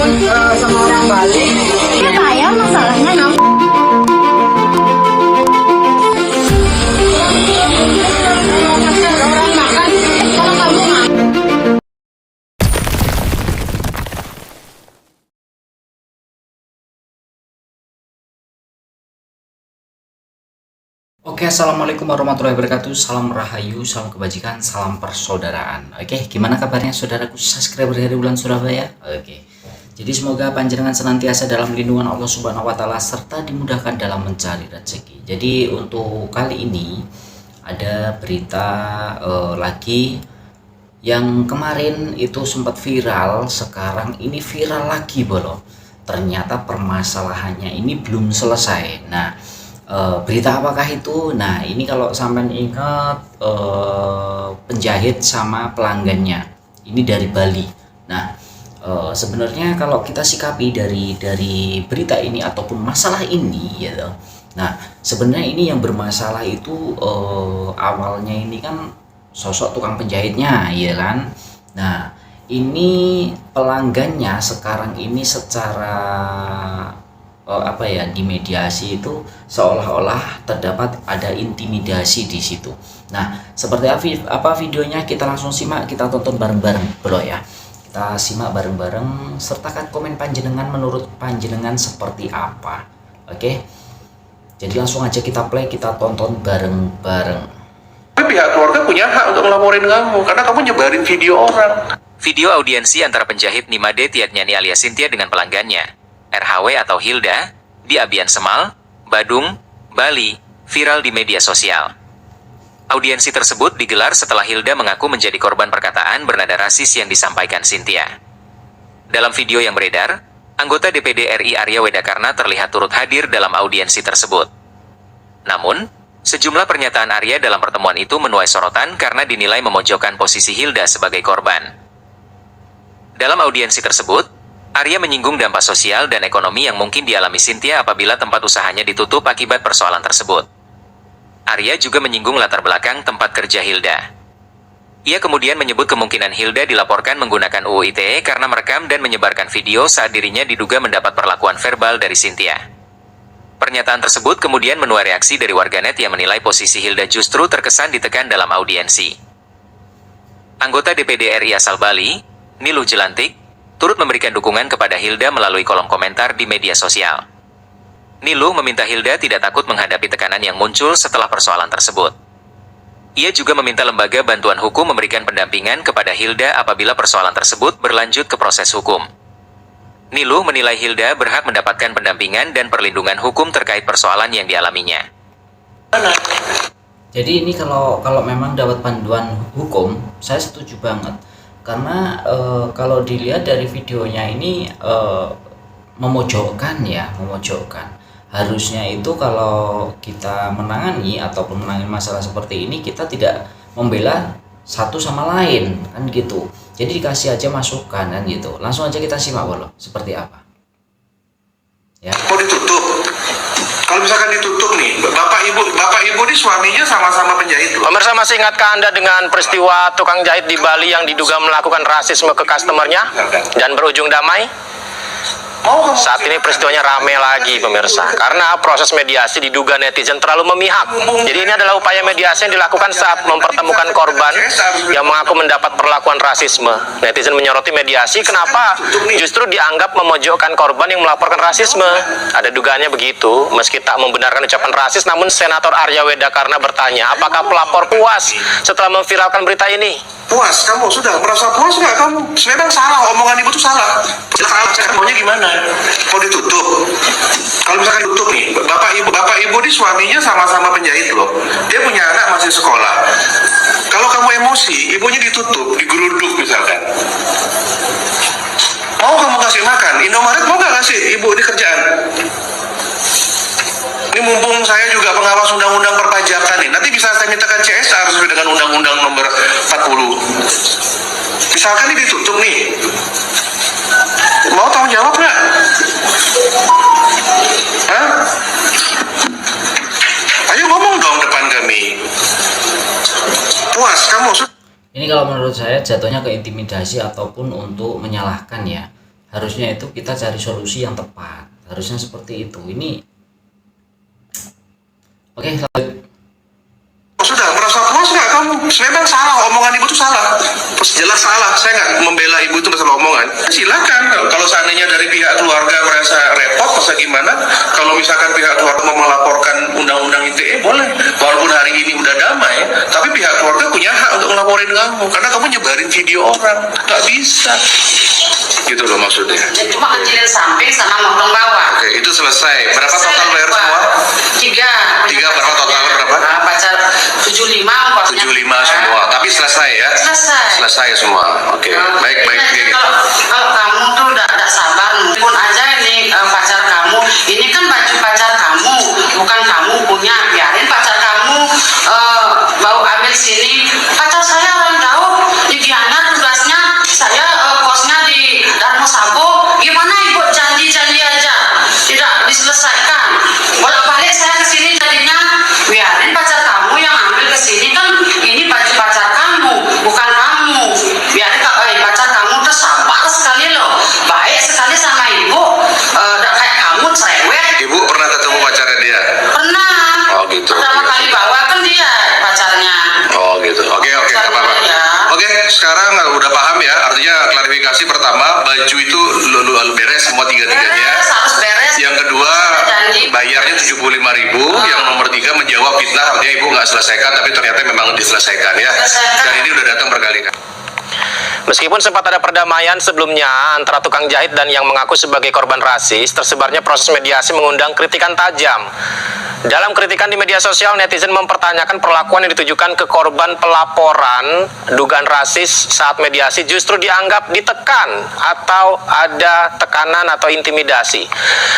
sama orang Bali. Ya saya masalahnya Orang makan, kalau kamu makan. Oke, assalamualaikum warahmatullahi wabarakatuh. Salam rahayu, salam kebajikan, salam persaudaraan. Oke, gimana kabarnya saudaraku subscriber dari Bulan Surabaya? Oke, jadi semoga panjenengan senantiasa dalam lindungan Allah Subhanahu Wa Taala serta dimudahkan dalam mencari rezeki. Jadi untuk kali ini ada berita lagi yang kemarin itu sempat viral, sekarang ini viral lagi bolo. Ternyata permasalahannya ini belum selesai. Nah, berita apakah itu? Nah, ini kalau sampai ingat penjahit sama pelanggannya ini dari Bali. Nah, sebenarnya kalau kita sikapi dari berita ini ataupun masalah ini gitu. Nah, sebenarnya ini yang bermasalah itu awalnya ini kan sosok tukang penjahitnya, ya kan? Nah, ini pelanggannya sekarang ini secara dimediasi itu seolah-olah terdapat ada intimidasi di situ. Nah, seperti apa videonya, kita langsung simak, kita tonton bareng-bareng bro ya. Kita simak bareng-bareng, sertakan komen panjenengan menurut panjenengan seperti apa. Oke. Jadi langsung aja kita play, kita tonton bareng-bareng. Pihak keluarga punya hak untuk ngelaporin kamu karena kamu nyebarin video orang. Video audiensi antara penjahit Nimade Tiatnyani alias Cynthia dengan pelanggannya RHW atau Hilda, di Abian Semal, Badung, Bali, viral di media sosial. Audiensi tersebut digelar setelah Hilda mengaku menjadi korban perkataan bernada rasis yang disampaikan Cynthia. Dalam video yang beredar, anggota DPD RI Arya Wedakarna terlihat turut hadir dalam audiensi tersebut. Namun, sejumlah pernyataan Arya dalam pertemuan itu menuai sorotan karena dinilai memojokkan posisi Hilda sebagai korban. Dalam audiensi tersebut, Arya menyinggung dampak sosial dan ekonomi yang mungkin dialami Cynthia apabila tempat usahanya ditutup akibat persoalan tersebut. Arya juga menyinggung latar belakang tempat kerja Hilda. Ia kemudian menyebut kemungkinan Hilda dilaporkan menggunakan UU ITE karena merekam dan menyebarkan video saat dirinya diduga mendapat perlakuan verbal dari Cynthia. Pernyataan tersebut kemudian menuai reaksi dari warganet yang menilai posisi Hilda justru terkesan ditekan dalam audiensi. Anggota DPD RI asal Bali, Niluh Jelantik, turut memberikan dukungan kepada Hilda melalui kolom komentar di media sosial. Niluh meminta Hilda tidak takut menghadapi tekanan yang muncul setelah persoalan tersebut. Ia juga meminta lembaga bantuan hukum memberikan pendampingan kepada Hilda apabila persoalan tersebut berlanjut ke proses hukum. Niluh menilai Hilda berhak mendapatkan pendampingan dan perlindungan hukum terkait persoalan yang dialaminya. Jadi ini kalau memang dapat panduan hukum, saya setuju banget. Karena kalau dilihat dari videonya ini memojokkan. Harusnya itu kalau kita menangani ataupun menangani masalah seperti ini, kita tidak membela satu sama lain kan gitu. Jadi dikasih aja masukan kan gitu. Langsung aja kita simak bolo seperti apa. Ya. Mau ditutup. Kalau misalkan ditutup nih, bapak ibu ini suaminya sama-sama penjahit loh. Pemirsa, masih ingatkah Anda dengan peristiwa tukang jahit di Bali yang diduga melakukan rasisme ke customernya dan berujung damai? Saat ini peristiwanya rame lagi pemirsa, karena proses mediasi diduga netizen terlalu memihak. Jadi ini adalah upaya mediasi yang dilakukan saat mempertemukan korban yang mengaku mendapat perlakuan rasisme. Netizen menyoroti mediasi, kenapa justru dianggap memojokkan korban yang melaporkan rasisme. Ada dugaannya begitu. Meski tak membenarkan ucapan rasis, namun Senator Arya Wedakarna bertanya, apakah pelapor puas setelah memviralkan berita ini? Puas, kamu sudah merasa puas nggak kamu? Memang salah, omongan ibu tuh salah. Salah, saya maunya gimana? Mau ditutup. Kalau misalkan ditutup nih, bapak ibu ini suaminya sama-sama penjahit loh. Dia punya anak masih sekolah. Kalau kamu emosi, ibunya ditutup, digeruduk misalkan. Mau kamu kasih makan? Indomaret mau nggak kasih ibu di kerjaan? Ini mumpung saya juga pengawas undang-undang perpajakan nih. Nanti bisa saya mintakan CSR sesuai dengan undang-undang nomor 40. Misalkan ini ditutup nih. Mau tanggung jawab nggak? Hah? Ayo ngomong dong depan kami. Puas kamu? Ini kalau menurut saya jatuhnya ke intimidasi ataupun untuk menyalahkan ya. Harusnya itu kita cari solusi yang tepat, harusnya seperti itu. Ini oke, lanjut. Sudah merasa puas nggak kamu? Memang salah, omongan ibu itu salah. Jelas salah. Saya nggak membela ibu itu masalah omongan. Silakan. Kalau seandainya dari pihak keluarga merasa repot, masa gimana? Kalau misalkan pihak keluarga mau melaporkan undang-undang ITE, boleh. Walaupun hari ini udah damai, tapi pihak keluarga punya hak untuk melaporin kamu karena kamu nyebarin video orang. Nggak bisa. Gitu loh maksudnya. Cuma kecilin samping sama motong bawah. Oke, itu selesai. Berapa total bayar semua? Tiga. Berapa total? Berapa? Pacar 75 ongkosnya. 75 semua. Tapi selesai ya? Selesai semua. Oke. Baik. Kalau kamu tuh udah sabar, pun aja ini pacar kamu. Ini kan baju pacar kamu, bukan kamu punya. Biarin pacar kamu bawa ambil sini. Pacar saya orang jauh di Gianyar, tugasnya saya kosnya di Darmo Sabo. Gimana ibu janji aja tidak diselesaikan? Bolak-balik saya kesini jadinya. Biarin pacar kamu yang ambil kesini, kan ini baju pacar kamu, bukan kamu. Biarin pacar kamu tuh sabar sekali loh, baik sekali sama ibu. Udah kayak kamu cerewet. Ibu pernah ketemu pacarnya dia? Pernah. Oh gitu. Pertama kali bawa kan dia pacarnya. Oh gitu. Oke, nggak apa-apa. Ya. Oke, sekarang udah paham ya. Artinya klarifikasi pertama, baju itu lu beres semua tiga-tiganya. Beres, harus beres. Yang kedua, bayarnya 75.000. Yang nomor 3 menjawab fitnah, artinya ibu nggak selesaikan, tapi ternyata memang diselesaikan ya. Dan ini udah datang berkali-kali. Meskipun sempat ada perdamaian sebelumnya antara tukang jahit dan yang mengaku sebagai korban rasis, tersebarnya proses mediasi mengundang kritikan tajam. Dalam kritikan di media sosial, netizen mempertanyakan perlakuan yang ditujukan ke korban pelaporan dugaan rasis saat mediasi justru dianggap ditekan atau ada tekanan atau intimidasi.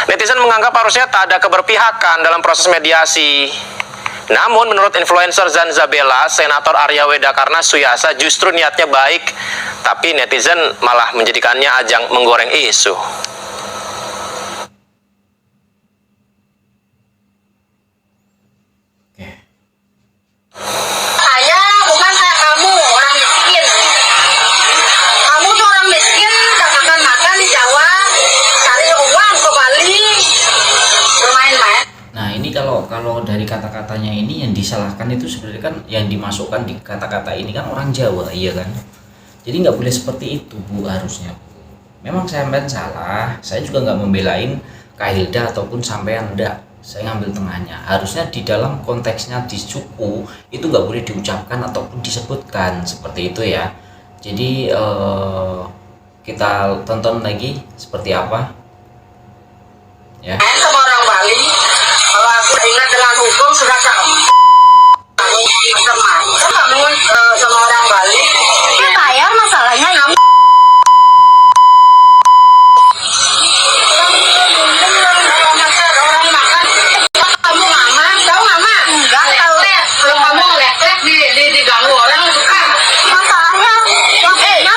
Netizen menganggap harusnya tak ada keberpihakan dalam proses mediasi. Namun menurut influencer Zanzabella, Senator Arya Weda Karna Suyasa justru niatnya baik, tapi netizen malah menjadikannya ajang menggoreng isu. Saya bukan kayak kamu, orang miskin. Kamu tuh orang miskin, gak makan di Jawa, cari uang ke Bali, bermain-main. Nah ini kalau dari kata-katanya ini yang disalahkan itu sebenarnya kan yang dimasukkan di kata-kata ini kan orang Jawa, iya kan? Jadi nggak boleh seperti itu Bu, harusnya Bu. Memang sampean salah, saya juga nggak membelain Kak Hilda ataupun sampean, enggak. Saya ngambil tengahnya. Harusnya di dalam konteksnya di suku itu nggak boleh diucapkan ataupun disebutkan seperti itu ya. Jadi kita tonton lagi seperti apa ya. Sama orang Bali, kalau aku ingat dengan hukum sudah kamu teman. Kamu sama orang Bali. Ya saya masalahnya kamu. Kamu mama, tahu mama? Enggak tahu. Kalau kamu ngelek diganggu orang suka. Masalahnya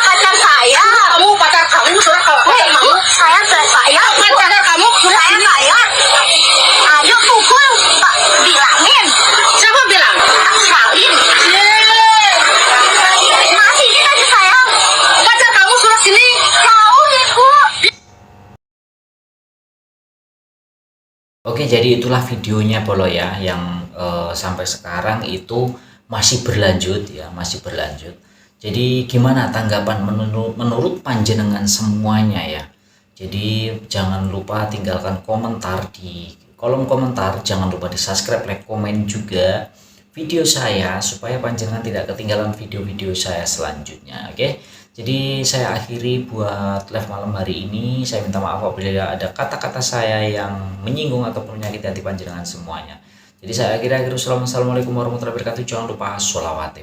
pacar saya. Kamu pacar kamu sudah kalau kamu. Saya pacar kamu saya. Ayo pukul Pak, bilangin. Siapa bilang? Salim. Masih ini aja saya. Pacar kamu sudah sini. Tahu ibu. Oke, jadi itulah videonya Bolo ya, yang sampai sekarang itu masih berlanjut ya, masih berlanjut. Jadi gimana tanggapan menurut panjenengan semuanya ya. Jadi jangan lupa tinggalkan komentar di kolom komentar, jangan lupa di subscribe, like, komen juga video saya supaya panjenengan tidak ketinggalan video-video saya selanjutnya. Oke, jadi saya akhiri buat live malam hari ini. Saya minta maaf apabila ada kata-kata saya yang menyinggung ataupun menyakiti hati panjenengan semuanya. Jadi saya akhiri. Assalamualaikum warahmatullahi wabarakatuh. Jangan lupa sholawat.